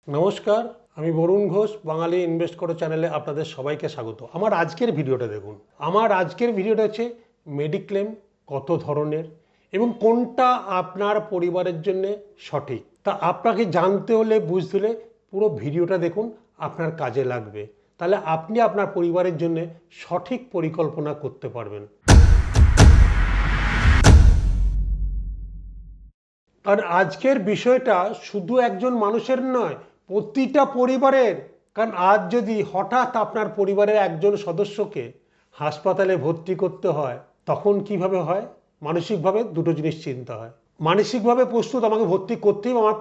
নমস্কার, আমি বরুণ ঘোষ। বাঙালি ইনভেস্ট করো চ্যানেলে আপনাদের সবাইকে স্বাগত। আমার আজকের ভিডিওটা দেখুন। আমার আজকের ভিডিওটা হচ্ছে মেডিক্লেম কত ধরনের এবং কোনটা আপনার পরিবারের জন্য সঠিক। তা আপনাকে জানতে হলে বুঝতে হলে পুরো ভিডিওটা দেখুন, আপনার কাজে লাগবে। তাহলে আপনি আপনার পরিবারের জন্য সঠিক পরিকল্পনা করতে পারবেন। আর আজকের বিষয়টা শুধু একজন মানুষের নয়, প্রতিটা পরিবারের। কারণ আজ যদি হঠাৎ আপনার পরিবারের একজন সদস্যকে হাসপাতালে ভর্তি করতে হয়, তখন কিভাবে হয়? মানসিকভাবে দুটো জিনিস চিন্তা হয়। মানসিকভাবে প্রস্তুত, আমাকে ভর্তি করতেই হবে, আমার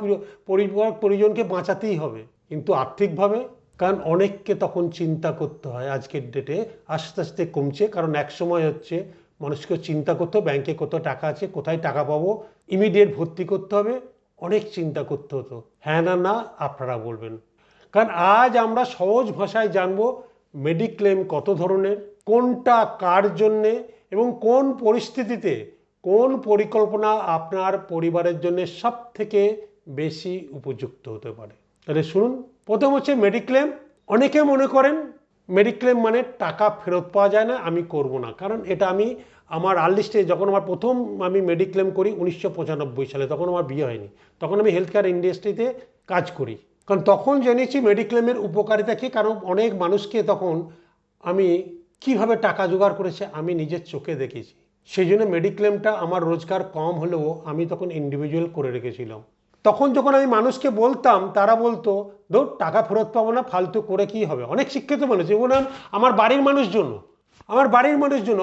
পরিবার পরিজনকে বাঁচাতেই হবে। কিন্তু আর্থিকভাবে, কারণ অনেককে তখন চিন্তা করতে হয়। আজকের ডেটে আস্তে আস্তে কমছে, কারণ এক সময় হচ্ছে মানুষকে চিন্তা করতে হবে ব্যাংকে কত টাকা আছে, কোথায় টাকা পাবো, ইমিডিয়েট ভর্তি করতে হবে, অনেক চিন্তা করতে হতো। হ্যাঁ না না আপনারা বলবেন। কারণ আজ আমরা সহজ ভাষায় জানবো মেডিক্লেম কত ধরনের, কোনটা কার জন্যে এবং কোন পরিস্থিতিতে কোন পরিকল্পনা আপনার পরিবারের জন্য সব থেকে বেশি উপযুক্ত হতে পারে। তাহলে শুনুন। প্রথম হচ্ছে মেডিক্লেম। অনেকে মনে করেন মেডিক্লেম মানে টাকা ফেরত পাওয়া যায় না, আমি করব না। কারণ এটা আমি আমার আর্লি স্টেজ, যখন আমার প্রথম আমি মেডিক্লেম করি 1995 সালে, তখন আমার বিয়ে হয়নি। তখন আমি হেলথ কেয়ার ইন্ডাস্ট্রিতে কাজ করি। কারণ তখন জেনেছি মেডিক্লেমের উপকারিতা কী। কারণ অনেক মানুষকে তখন আমি কিভাবে টাকা জোগাড় করেছে আমি নিজের চোখে দেখেছি। সেই জন্য মেডিক্লেমটা আমার রোজগার কম হলেও আমি তখন ইন্ডিভিজুয়াল করে রেখেছিলাম। তখন যখন আমি মানুষকে বলতাম, তারা বলতো ধর টাকা ফেরত পাবো না, ফালতু করে কি হবে। অনেক শিক্ষিত মানুষ, যেমন আমার বাড়ির মানুষজন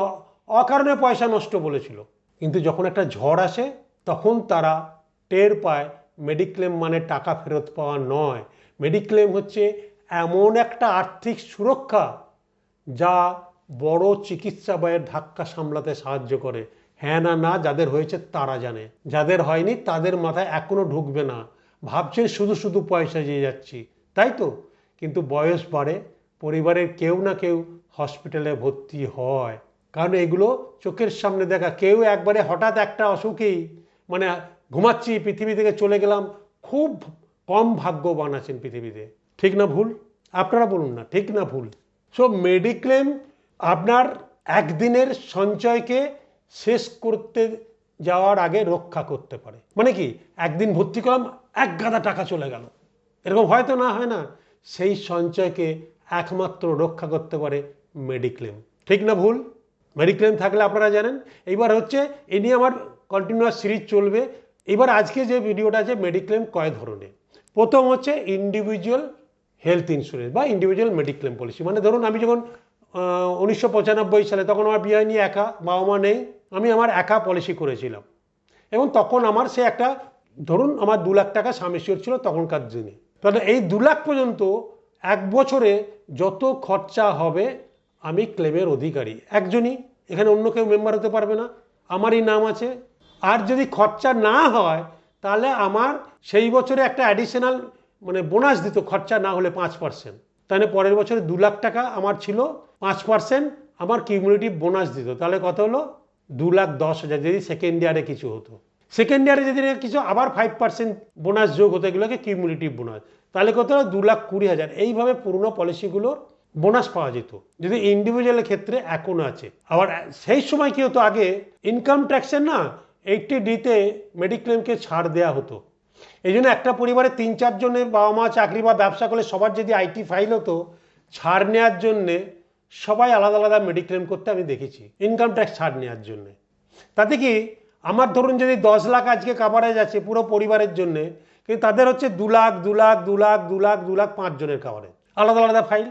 অকারণে পয়সা নষ্ট বলেছিল। কিন্তু যখন একটা ঝড় আসে, তখন তারা টের পায় মেডিক্লেম মানে টাকা ফেরত পাওয়া নয়। মেডিক্লেম হচ্ছে এমন একটা আর্থিক সুরক্ষা যা বড় চিকিৎসা ব্যয়ের ধাক্কা সামলাতে সাহায্য করে। হ্যাঁ না না যাদের হয়েছে তারা জানে, যাদের হয়নি তাদের মাথায় এখনো ঢুকবে না। ভাবছেন শুধু শুধু পয়সা দিয়ে যাচ্ছি, তাই তো। কিন্তু বয়স বাড়ে, পরিবারের কেউ না কেউ হসপিটালে ভর্তি হয়। কারণ এগুলো চোখের সামনে দেখা। কেউ একবারে হঠাৎ একটা অসুখেই মানে ঘুমাচ্ছি পৃথিবী থেকে চলে গেলাম, খুব কম ভাগ্যবান আছেন পৃথিবীতে। ঠিক না ভুল? আপনারা বলুন না, ঠিক না ভুল? সো মেডিক্লেম আপনার একদিনের সঞ্চয়কে শেষ করতে যাওয়ার আগে রক্ষা করতে পারে। মানে কি, একদিন ভর্তি করলাম, এক গাদা টাকা চলে গেল, এরকম হয়তো না, হয় না? সেই সঞ্চয়কে একমাত্র রক্ষা করতে পারে মেডিক্লেম। ঠিক না ভুল? মেডিক্লেম থাকলে আপনারা জানেন। এইবার হচ্ছে এ নিয়ে আমার কন্টিনিউয়াস সিরিজ চলবে। এবার আজকে যে ভিডিওটা আছে, মেডিক্লেম কয় ধরনের। প্রথম হচ্ছে ইন্ডিভিজুয়াল হেলথ ইন্স্যুরেন্স বা ইন্ডিভিজুয়াল মেডিক্লেম পলিসি। মানে ধরুন আমি যখন 1995 সালে, তখন আমার বিয়ে হয়নি, একা, বাবা মা নেই, আমি আমার একা পলিসি করেছিলাম। এবং তখন আমার সে একটা, ধরুন আমার 2 লাখ টাকা সাম এসিওর ছিল তখনকার দিনে। তাহলে এই 2 লাখ পর্যন্ত এক বছরে যত খরচা হবে আমি ক্লেমের অধিকারী একজনই, এখানে অন্য কেউ মেম্বার হতে পারবে না, আমারই নাম আছে। আর যদি খরচা না হয় তাহলে আমার সেই বছরে একটা অ্যাডিশনাল মানে বোনাস দিত, খরচা না হলে 5%। তাহলে পরের বছরে 2 লাখ টাকা আমার ছিল, 5% আমার কিউমুলেটিভ বোনাস দিত। তাহলে কত হলো? 2,10,000। যদি সেকেন্ড ইয়ারে কিছু হতো, সেকেন্ড ইয়ারে যদি কিছু আবার 5% বোনাস যোগ হতো, এগুলোকে কিউমুলেটিভ বোনাস। তাহলে কত হলো? 2,20,000। এইভাবে পুরনো পলিসিগুলোর বোনাস পাওয়া যেত। যদি ইন্ডিভিজুয়ালের ক্ষেত্রে এখনো আছে। আবার সেই সময় কি হতো, আগে ইনকাম ট্যাক্সের না 80D-তে মেডিক্লেমকে ছাড় দেওয়া হতো। এই জন্য একটা পরিবারে 3-4 জনের বাবা মা চাকরি বা ব্যবসা করলে সবার যদি আইটি ফাইল হতো, ছাড় নেওয়ার জন্যে সবাই আলাদা আলাদা মেডিক্লেম করতে আমি দেখেছি, ইনকাম ট্যাক্স ছাড় নেওয়ার জন্যে। তাতে কি আমার ধরুন যদি 10 লাখ আজকে কাভারেজ আছে পুরো পরিবারের জন্যে, কিন্তু তাদের হচ্ছে 2 লাখ, 2 লাখ, 2 লাখ, 2 লাখ, 2 লাখ, 5 জনের কাভারেজ, আলাদা আলাদা ফাইল।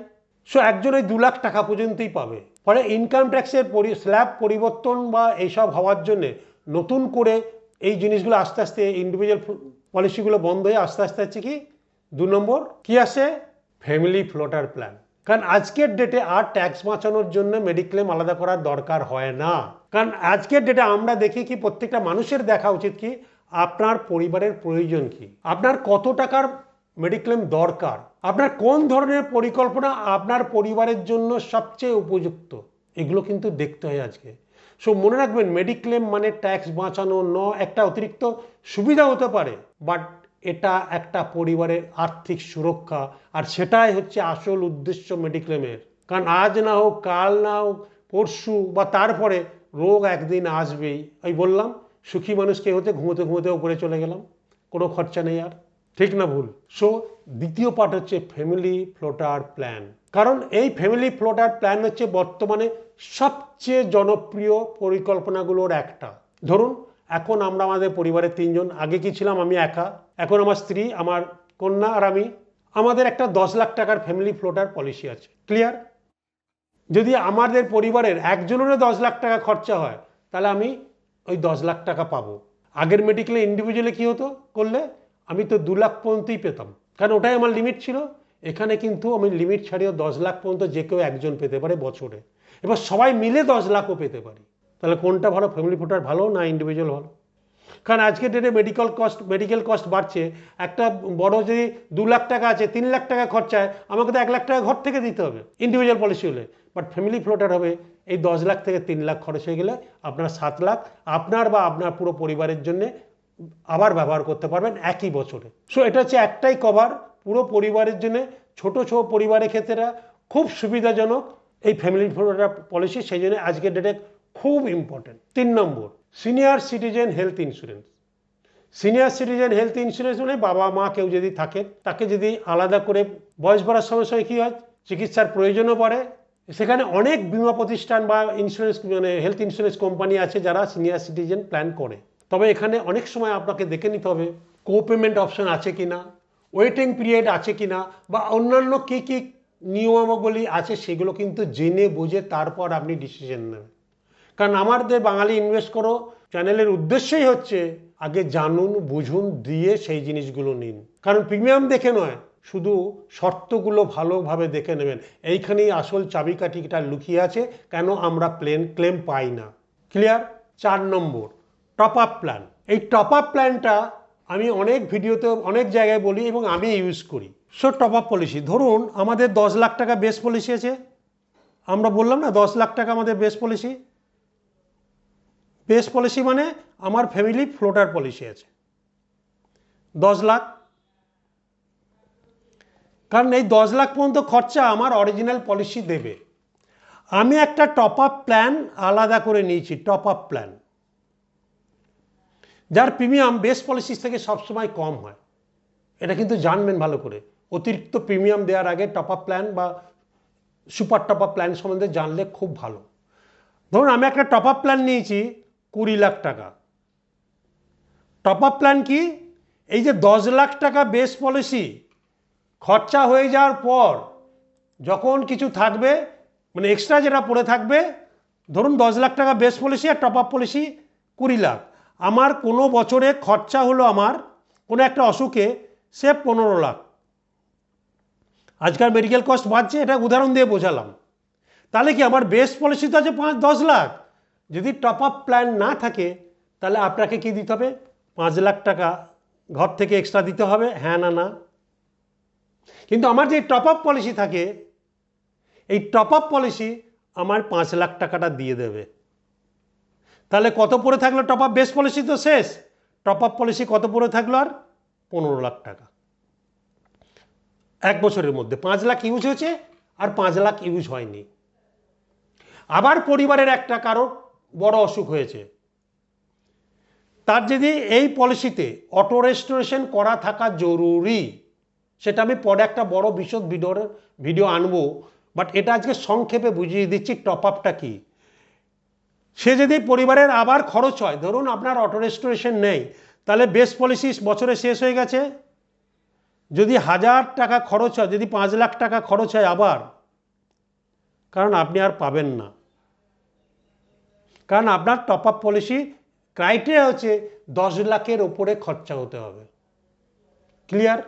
সো একজন ওই 2 লাখ টাকা পর্যন্তই পাবে। ফলে ইনকাম ট্যাক্সের স্ল্যাব পরিবর্তন বা এইসব হওয়ার জন্যে নতুন করে এই জিনিসগুলো আস্তে আস্তে ইন্ডিভিজুয়াল পলিসিগুলো বন্ধ হয়ে আস্তে আস্তে হচ্ছে কি 2 নম্বর কি আসে, ফ্যামিলি ফ্লোটার প্ল্যান। কারণ আজকের ডেটে আর ট্যাক্স বাঁচানোর জন্য মেডিক্লেম আলাদা করার দরকার হয় না। কারণ আজকের ডেটে আমরা দেখি কি, প্রত্যেকটা মানুষের দেখা উচিত কি আপনার পরিবারের প্রয়োজন কি, আপনার কত টাকার মেডিক্লেম দরকার, আপনার কোন ধরনের পরিকল্পনা আপনার পরিবারের জন্য সবচেয়ে উপযুক্ত, এগুলো কিন্তু দেখতে হয় আজকে। সো মনে রাখবেন, মেডিক্লেম মানে ট্যাক্স বাঁচানো ন, একটা অতিরিক্ত সুবিধা হতে পারে, বাট এটা একটা পরিবারের আর্থিক সুরক্ষা, আর সেটাই হচ্ছে আসল উদ্দেশ্য মেডিক্লেমের। কারণ আজ না হোক, কাল না হোক, পরশু বা তারপরে রোগ একদিন আসবেই। ওই বললাম, সুখী মানুষকে হতে ঘুমোতে ঘুমোতে উপরে চলে গেলাম, কোনো খরচা নেই আর। ঠিক না ভুল? সো দ্বিতীয় পার্ট হচ্ছে ফ্যামিলি ফ্লোটার প্ল্যান। কারণ এই ফ্যামিলি ফ্লোটার প্ল্যান হচ্ছে বর্তমানে সবচেয়ে জনপ্রিয় পরিকল্পনাগুলোর একটা। ধরুন এখন আমরা আমাদের পরিবারের 3 জন, আগে কি ছিলাম আমি একা, এখন আমার স্ত্রী, আমার কন্যা আর আমি। আমাদের একটা 10 লাখ টাকার ফ্যামিলি ফ্লোটার পলিসি আছে। ক্লিয়ার? যদি আমাদের পরিবারের একজনেরও 10 লাখ টাকা খরচা হয়, তাহলে আমি ওই 10 লাখ টাকা পাবো। আগের মেডিকেলে ইন্ডিভিজুয়ালি কি হতো করলে, আমি তো 2 লাখ পর্যন্তই পেতাম, কারণ ওটাই আমার লিমিট ছিল। এখানে কিন্তু আমি লিমিট ছাড়িয়েও 10 লাখ পর্যন্ত যে কেউ একজন পেতে পারে বছরে। এবার সবাই মিলে 10 লাখও পেতে পারি। তাহলে কোনটা ভালো, ফ্যামিলি ফ্লোটার ভালো না ইন্ডিভিজুয়াল ভালো? কারণ আজকের ডেটে মেডিকেল কস্ট বাড়ছে। একটা বড় যদি 2 লাখ টাকা আছে, 3 লাখ টাকা খরচায়, আমাকে তো 1 লাখ টাকা ঘর থেকে দিতে হবে ইন্ডিভিজুয়াল পলিসি হলে। বাট ফ্যামিলি ফ্লোটার হবে, এই 10 লাখ থেকে 3 লাখ খরচ হয়ে গেলে আপনার 7 লাখ আপনার বা আপনার পুরো পরিবারের জন্য আবার ব্যবহার করতে পারবেন একই বছরে। সো এটা হচ্ছে একটাই কভার পুরো পরিবারের জন্য। ছোট ছোট পরিবারের ক্ষেত্রে খুব সুবিধাজনক এই ফ্যামিলি ফ্লোটার পলিসি, সেই জন্য আজকের ডেটে খুব ইম্পর্টেন্ট। 3 নম্বর, senior citizen health insurance. Senior citizen health insurance মানে বাবা মা কেউ যদি থাকে, তাকে যদি আলাদা করে বয়স বাড়ার সঙ্গে সঙ্গে কী হয়, চিকিৎসার প্রয়োজনও পড়ে, সেখানে অনেক বীমা প্রতিষ্ঠান বা ইন্স্যুরেন্স মানে হেলথ ইন্স্যুরেন্স কোম্পানি আছে যারা সিনিয়র সিটিজেন প্ল্যান করে। তবে এখানে অনেক সময় আপনাকে দেখে নিতে হবে কো পেমেন্ট অপশন আছে কিনা, ওয়েটিং পিরিয়ড আছে কিনা, বা অন্যান্য কী কী নিয়মাবলী আছে সেগুলো কিন্তু জেনে বুঝে তারপর আপনি ডিসিশন নেবেন। কারণ আমাদের বাঙালি ইনভেস্ট করো চ্যানেলের উদ্দেশ্যই হচ্ছে আগে জানুন, বুঝুন, দিয়ে সেই জিনিসগুলো নিন। কারণ প্রিমিয়াম দেখে নয়, শুধু শর্তগুলো ভালোভাবে দেখে নেবেন। এইখানেই আসল চাবিকাঠিটা লুকিয়ে আছে, কেন আমরা ক্লেম পাই না। ক্লিয়ার? 4 নম্বর, টপ আপ প্ল্যান। এই টপ আপ প্ল্যানটা আমি অনেক ভিডিওতে অনেক জায়গায় বলি এবং আমি ইউজ করি। সো টপ আপ পলিসি, ধরুন আমাদের 10 লাখ টাকা বেস পলিসি আছে। আমরা বললাম না 10 লাখ টাকা আমাদের বেস পলিসি। বেস পলিসি মানে আমার ফ্যামিলি ফ্লোটার পলিসি আছে 10 লাখ। কারণ এই 10 লাখ পর্যন্ত খরচা আমার অরিজিনাল পলিসি দেবে। আমি একটা টপ আপ প্ল্যান আলাদা করে নিয়েছি, টপ আপ প্ল্যান, যার প্রিমিয়াম বেস পলিসির থেকে সবসময় কম হয়। এটা কিন্তু জানবেন ভালো করে। অতিরিক্ত প্রিমিয়াম দেওয়ার আগে টপ আপ প্ল্যান বা সুপার টপ আপ প্ল্যান সম্বন্ধে জানলে খুব ভালো। ধরুন আমি একটা টপ আপ প্ল্যান নিয়েছি 20 লাখ টাকা। টপ আপ প্ল্যান কি? এই যে 10 লাখ টাকা বেস পলিসি খরচা হয়ে যাওয়ার পর যখন কিছু থাকবে, মানে এক্সট্রা যেটা পড়ে থাকবে, ধরুন 10 লাখ টাকা বেস পলিসি আর টপ আপ পলিসি 20 লাখ, আমার কোনো বছরে খরচা হলো আমার কোনো একটা অসুখে সে 15 লাখ। আজকাল মেডিকেল কস্ট বাড়ছে, এটা উদাহরণ দিয়ে বোঝালাম। তাহলে কি আমার বেস পলিসি তো আছে 10 লাখ, যদি টপ আপ প্ল্যান না থাকে তাহলে আপনাকে কি দিতে হবে? 5 লাখ টাকা ঘর থেকে এক্সট্রা দিতে হবে। হ্যাঁ না না? কিন্তু আমার যে টপ আপ পলিসি থাকে, এই টপ আপ পলিসি আমার 5 লাখ টাকাটা দিয়ে দেবে। তাহলে কত পড়ে থাকলো? টপ আপ বেস পলিসি তো শেষ, টপ আপ পলিসি কত পড়ে থাকলো? আর 15 লাখ টাকা। 1 বছরের মধ্যে 5 লাখ ইউজ হয়েছে আর 5 লাখ ইউজ হয়নি। আবার পরিবারের একটা কারো বড় অসুখ হয়েছে, তার যদি এই পলিসিতে অটো রেস্টোরেশন করা থাকা জরুরি, সেটা আমি পরে একটা বড় বিশদ ভিডিও আনবো, বাট এটা আজকে সংক্ষেপে বুঝিয়ে দিচ্ছি টপ আপটা কি। সে যদি পরিবারের আবার খরচ হয়, ধরুন আপনার অটো রেস্টোরেশন নেই, তাহলে বেস পলিসি বছরে শেষ হয়ে গেছে, যদি 1000 টাকা খরচ হয়, যদি 5 লাখ টাকা খরচ হয় আবার, কারণ আপনি আর পাবেন না। কারণ আপনার টপ আপ পলিসি ক্রাইটেরিয়া হচ্ছে 10 লাখের ওপরে খরচা হতে হবে। ক্লিয়ার?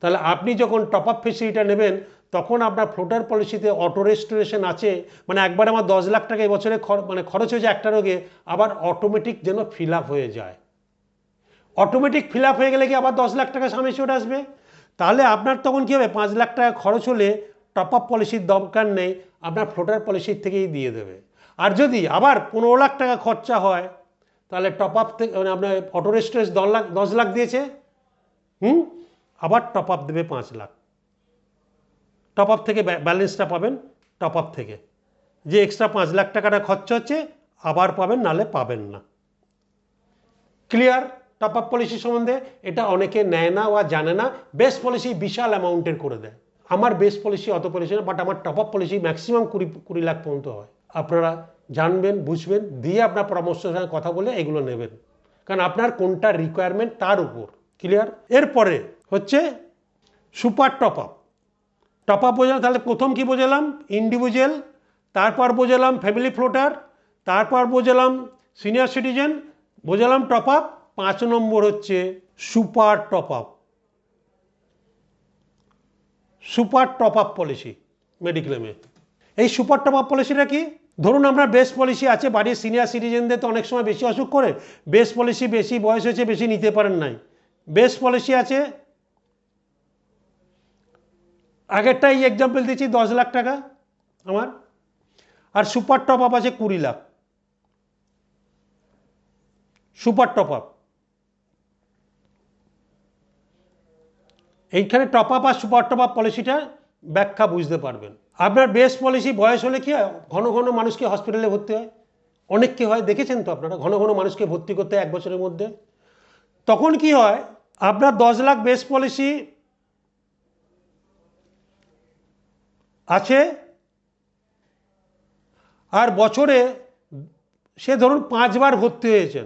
তাহলে আপনি যখন টপ আপ ফেসিলিটিটা নেবেন, তখন আপনার ফ্লোটার পলিসিতে অটো রেস্টোরেশন আছে, মানে একবার আমার 10 লাখ টাকা এই বছরে খরচ হয়ে যায় একটা রোগে, আবার অটোমেটিক যেন ফিল আপ হয়ে যায়। অটোমেটিক ফিল আপ হয়ে গেলে কি আবার 10 লাখ টাকা সামনে চলে আসবে। তাহলে আপনার তখন কী হবে? 5 লাখ টাকা খরচ হলে টপ আপ পলিসির দরকার নেই, আপনার ফ্লোটার পলিসির থেকেই দিয়ে দেবে। আর যদি আবার 15 লাখ টাকা খরচা হয়, তাহলে টপ আপ থেকে মানে আপনার অটো রেস্টোরেন্স 10 লাখ দিয়েছে, আবার টপ আপ দেবে 5 লাখ। টপ আপ থেকে ব্যালেন্সটা পাবেন, টপ আপ থেকে যে এক্সট্রা 5 লাখ টাকাটা খরচা হচ্ছে আবার পাবেন, নালে পাবেন না। ক্লিয়ার টপ আপ পলিসি সম্বন্ধে? এটা অনেকে নেয় না বা জানে না। বেস পলিসি বিশাল অ্যামাউন্টের করে দেয়। আমার বেস পলিসি অত পলিসি না, বাট আমার top up policy maximum 20 lakh পর্যন্ত হয়। আপনারা জানবেন, বুঝবেন, দিয়ে আপনার পরামর্শের সঙ্গে কথা বলে এগুলো নেবেন, কারণ আপনার কোনটা রিকোয়ারমেন্ট তার উপর। ক্লিয়ার? এরপরে হচ্ছে super top up. Top up বোঝালাম, তাহলে প্রথম কি বোঝালাম? ইন্ডিভিজুয়াল, তারপর বোঝালাম ফ্যামিলি ফ্লোটার, তারপর বোঝালাম সিনিয়র সিটিজেন, বোঝালাম টপ আপ। 5 নম্বর হচ্ছে super top up. Super top up policy মেডিক্লেমে। এই সুপার টপ আপ পলিসিটা কি? ধরুন আপনার বেস পলিসি আছে, বাড়ির সিনিয়র সিটিজেনদের তো অনেক সময় বেশি অসুখ করে, বেস পলিসি বেশি বয়স হয়েছে, বেশি নিতে পারেন নাই, বেস পলিসি আছে, আগেরটাই এক্সাম্পল দিচ্ছি 10 লাখ টাকা আমার, আর সুপার টপ আপ আছে 20 লাখ। সুপার টপ আপ, এইখানে টপ আপ আর সুপার টপ আপ পলিসিটা ব্যাখ্যা বুঝতে পারবেন। আপনার বেস পলিসি বয়স হলে কি হয়, ঘন ঘন মানুষকে হসপিটালে ভর্তি হয়, অনেককে হয়, দেখেছেন তো আপনারা, ঘন ঘন মানুষকে ভর্তি করতে 1 বছরের মধ্যে। তখন কি হয়, আপনার 10 লাখ বেস পলিসি আছে, আর বছরে সে ধরুন 5 বার ভর্তি হয়েছেন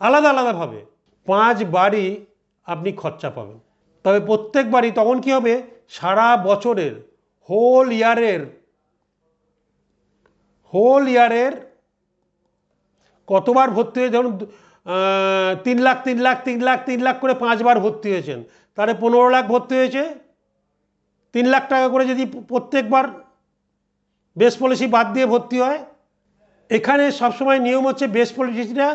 আলাদা আলাদাভাবে, 5 বারই আপনি খরচা পাবেন। তবে প্রত্যেকবারই তখন কি হবে, সারা বছরের হোল ইয়ারের কতবার ভর্তি হয়ে, ধরুন 3 লাখ 3 লাখ 3 লাখ 3 লাখ করে 5 বার ভর্তি হয়েছেন, তাহলে 15 লাখ ভর্তি হয়েছে। 3 লাখ টাকা করে যদি প্রত্যেকবার বেস পলিসি বাদ দিয়ে ভর্তি হয়, এখানে সবসময় নিয়ম হচ্ছে বেস পলিসিটা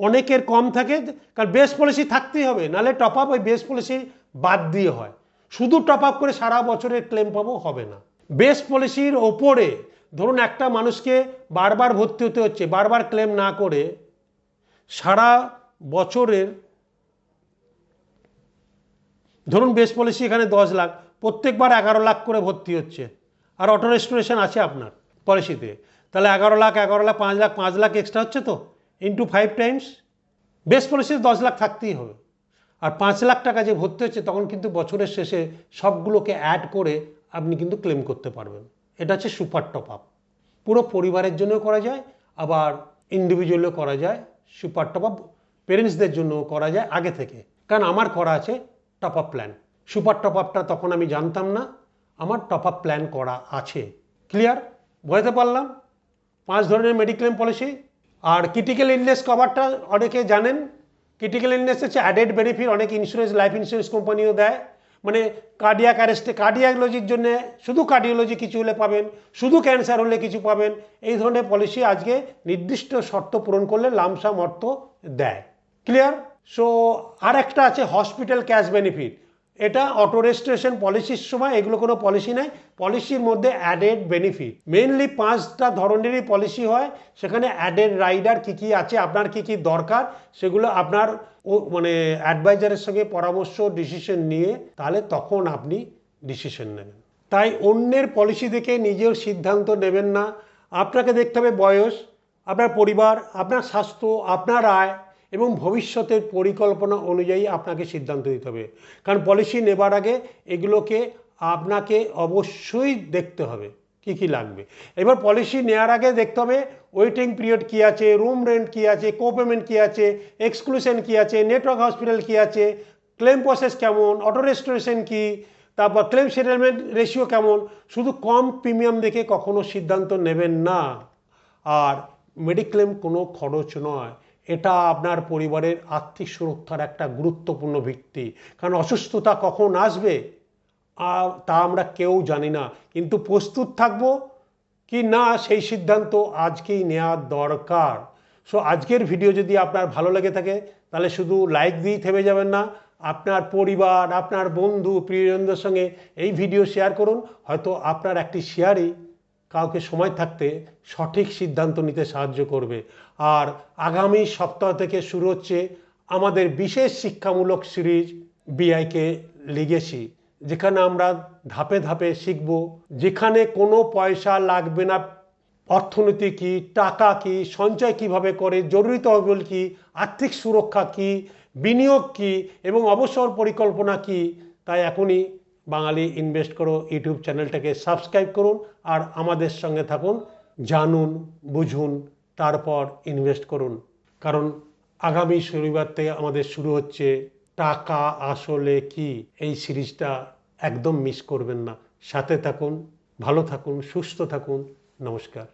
অনেকের কম থাকে, কারণ বেস পলিসি থাকতেই হবে, নাহলে টপ আপ ওই বেস পলিসি বাদ দিয়ে হয়। শুধু টপ আপ করে সারা বছরের ক্লেম পাবো হবে না। বেস পলিসির ওপরে ধরুন একটা মানুষকে বারবার ভর্তি হতে হচ্ছে, বারবার ক্লেম না করে সারা বছরের, ধরুন বেস পলিসি এখানে 10 লাখ, প্রত্যেকবার 11 লাখ করে ভর্তি হচ্ছে, আর অটো রেস্টোরেশন আছে আপনার পলিসিতে, তাহলে 11 লাখ 5 লাখ 5 লাখ এক্সট্রা হচ্ছে তো, ইন্টু 5 টাইমস। বেস পলিসিতে 10 লাখ থাকতেই হবে, আর 5 লাখ টাকা যে ভর্তি হচ্ছে তখন কিন্তু বছরের শেষে সবগুলোকে অ্যাড করে আপনি কিন্তু ক্লেম করতে পারবেন। এটা হচ্ছে সুপার টপ আপ। পুরো পরিবারের জন্য করা যায়, আবার ইন্ডিভিজুয়ালও করা যায়। সুপার টপ আপ পেরেন্টসদের জন্য করা যায় আগে থেকে, কারণ আমার করা আছে top up plan. Super top আপটা তখন আমি জানতাম না, আমার টপ আপ প্ল্যান করা আছে। ক্লিয়ার? বোঝাতে পারলাম? 5 ধরনের মেডিক্লেম পলিসি। আর ক্রিটিক্যাল ইলনেস কভারটা অনেকে জানেন, ক্রিটিক্যাল ইলনেস হচ্ছে অ্যাডেড বেনিফিট, অনেক ইন্স্যুরেন্স লাইফ ইন্স্যুরেন্স কোম্পানিও দেয়, মানে কার্ডিয়াক অ্যারেস্টে কার্ডিয়ালজির জন্য শুধু কার্ডিওলজি কিছু হলে পাবেন, শুধু ক্যান্সার হলে কিছু পাবেন, এই ধরনের পলিসি আজকে নির্দিষ্ট শর্ত পূরণ করলে লামসাম অর্থ দেয়। ক্লিয়ার? সো আর একটা আছে হসপিটাল ক্যাশ বেনিফিট, এটা অটো রেজিস্ট্রেশন পলিসির সময় এগুলো কোনো পলিসি নেই, পলিসির মধ্যে অ্যাডেড বেনিফিট মেইনলি 5টা ধরনেরই পলিসি হয়, সেখানে অ্যাডেড রাইডার কী কী আছে, আপনার কী কী দরকার, সেগুলো আপনার মানে অ্যাডভাইজারের সঙ্গে পরামর্শ ডিসিশন নিয়ে তাহলে তখন আপনি ডিসিশন নেবেন। তাই অন্যের পলিসি দেখে নিজের সিদ্ধান্ত নেবেন না। আপনাকে দেখতে হবে বয়স, আপনার পরিবার, আপনার স্বাস্থ্য, আপনার আয় এবং ভবিষ্যতের পরিকল্পনা অনুযায়ী আপনাকে সিদ্ধান্ত নিতে হবে, কারণ পলিসি নেবার আগে এগুলোকে আপনাকে অবশ্যই দেখতে হবে কি কি লাগবে। এবার পলিসি নেওয়ার আগে দেখতে হবে ওয়েটিং পিরিয়ড কী আছে, রুম রেন্ট কী আছে, কোপেমেন্ট কী আছে, এক্সক্লুশন কী আছে, নেটওয়ার্ক হসপিটাল কী আছে, ক্লেম প্রসেস কেমন, অটো রেস্টোরেশন কী, তারপর ক্লেম সেটেলমেন্ট রেশিও কেমন। শুধু কম প্রিমিয়াম দেখে কখনো সিদ্ধান্ত নেবেন না। আর মেডিক্লেম কোনো খরচ নয়, এটা আপনার পরিবারের আর্থিক সুরক্ষার একটা গুরুত্বপূর্ণ ভিত্তি, কারণ অসুস্থতা কখন আসবে তা আমরা কেউ জানি না, কিন্তু প্রস্তুত থাকবো কি না সেই সিদ্ধান্ত আজকেই নেওয়ার দরকার। সো আজকের ভিডিও যদি আপনার ভালো লেগে থাকে তাহলে শুধু লাইক দিয়েই থেমে যাবেন না, আপনার পরিবার, আপনার বন্ধু প্রিয়জনদের সঙ্গে এই ভিডিও শেয়ার করুন, হয়তো আপনার একটি শেয়ারই কাউকে সময় থাকতে সঠিক সিদ্ধান্ত নিতে সাহায্য করবে। আর আগামী সপ্তাহ থেকে শুরু হচ্ছে আমাদের বিশেষ শিক্ষামূলক সিরিজ বিআইকে লিগেসি, যেখানে আমরা ধাপে ধাপে শিখব, যেখানে কোনো পয়সা লাগবে না। অর্থনীতি কি, টাকা কি, সঞ্চয় কিভাবে করে, জরুরি তহবিল কি, আর্থিক সুরক্ষা কি, বিনিয়োগ কি এবং অবসর পরিকল্পনা কি। তাই এখনই বাঙালি ইনভেস্ট করো ইউটিউব চ্যানেলটাকে সাবস্ক্রাইব করুন আর আমাদের সঙ্গে থাকুন। জানুন, বুঝুন, তারপর ইনভেস্ট করুন। কারণ আগামী শনিবার থেকে আমাদের শুরু হচ্ছে টাকা আসলে কি, এই সিরিজটা একদম মিস করবেন না। সাথে থাকুন, ভালো থাকুন, সুস্থ থাকুন। নমস্কার।